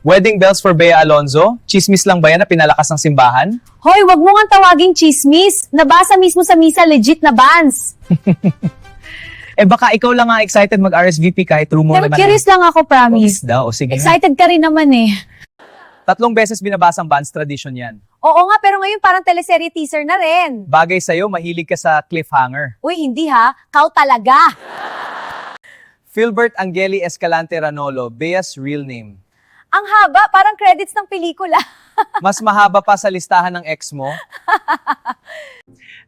Wedding bells for Bea Alonzo? Chismis lang ba yan na pinalakas ng simbahan? Hoy, wag mo nga tawaging chismis. Nabasa mismo sa misa, legit na bans. Eh baka ikaw lang nga excited mag-RSVP kahit rumor Pero naman. curious lang ako, promise. daw, sige. Excited ka rin naman eh. 3 beses binabasang bans tradition yan. Oo nga, pero ngayon parang teleserye teaser na rin. Bagay sa'yo, mahilig ka sa cliffhanger. Uy, hindi ha. Kau talaga. Philbert Angeli Escalante Ranolo, Bea's real name. Ang haba, parang credits ng pelikula. Mas mahaba pa sa listahan ng ex mo.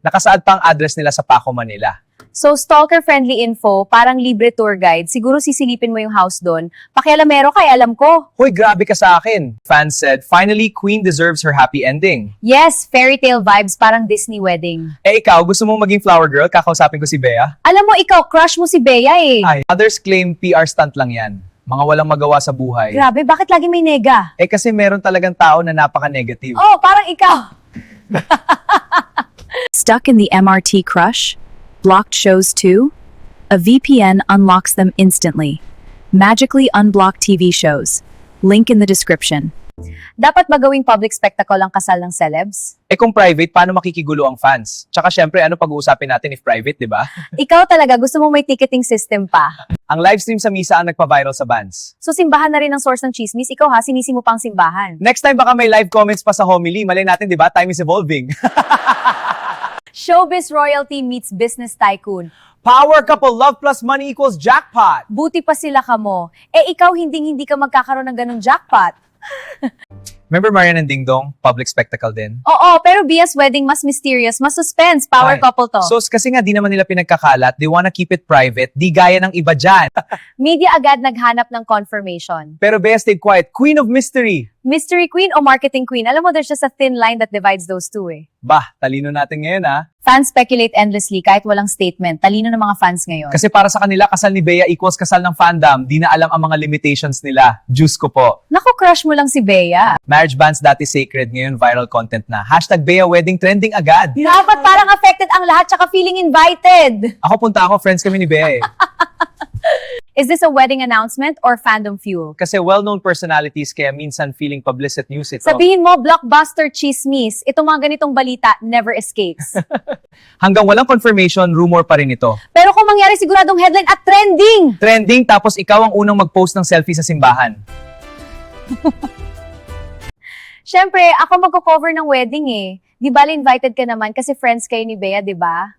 Nakasaad pa ang address nila sa Paco, Manila. So, stalker-friendly info, parang libre tour guide. Siguro sisilipin mo yung house doon. Pakialamero kay alam ko. Hoy, grabe ka sa akin. Fans said, finally, Queen deserves her happy ending. Yes, fairy tale vibes, parang Disney wedding. Eh ikaw, gusto mong maging flower girl? Kakausapin ko si Bea? Alam mo, ikaw, crush mo si Bea eh. Ay, others claim PR stunt lang yan. Mga walang magawa sa buhay. Grabe, bakit lagi may nega? Eh kasi meron talagang tao na napaka-negative. Oh, parang ikaw. Stuck in the MRT crush? Blocked shows too? A VPN unlocks them instantly. Magically unblock TV shows. Link in the description. Dapat ba gawing public spectacle ang kasal ng celebs? Eh kung private, paano makikigulo ang fans? Tsaka syempre, ano pag-uusapin natin if private, di ba? Ikaw talaga, gusto mo may ticketing system pa. Ang livestream sa misa ang nagpa-viral sa bans. So simbahan na rin ang source ng chismis. Ikaw ha, sinisi mo pang simbahan. Next time baka may live comments pa sa homily. Malay natin, di ba? Time is evolving. Showbiz royalty meets business tycoon. Power couple, love plus money equals jackpot. Buti pa sila kamo. Eh ikaw hindi ka magkakaroon ng ganung jackpot. Remember Marian and Ding Dong? Public spectacle din. Oo, pero Bia's wedding mas mysterious, mas suspense. Power Ay. couple to. So kasi nga di naman nila pinagkakalat, they wanna keep it private, di gaya ng iba dyan. Media agad naghanap ng confirmation. Pero Bea stayed quiet, queen of mystery. Mystery queen o marketing queen? Alam mo, there's just a thin line that divides those two eh. Bah, talino natin ngayon ha. Fans speculate endlessly kahit walang statement. Talino ng mga fans ngayon. Kasi para sa kanila, kasal ni Bea equals kasal ng fandom, di na alam ang mga limitations nila. Diyos ko po. Naku, crush mo lang si Bea. Marriage bans dati sacred, ngayon viral content na. #Bea wedding trending agad. Dapat parang affected ang lahat tsaka feeling invited. Ako punta ako, friends kami ni Bea eh. Is this a wedding announcement or fandom fuel? Kasi well-known personalities kaya minsan feeling publicity news ito. Sabihin mo, blockbuster chismis. Itong mga ganitong balita never escapes. Hanggang walang confirmation, rumor pa rin ito. Pero kung mangyari siguradong headline at trending! Trending tapos ikaw ang unang mag-post ng selfie sa simbahan. Siyempre, ako magko-cover ng wedding eh. Di bali invited ka naman kasi friends kayo ni Bea, di ba?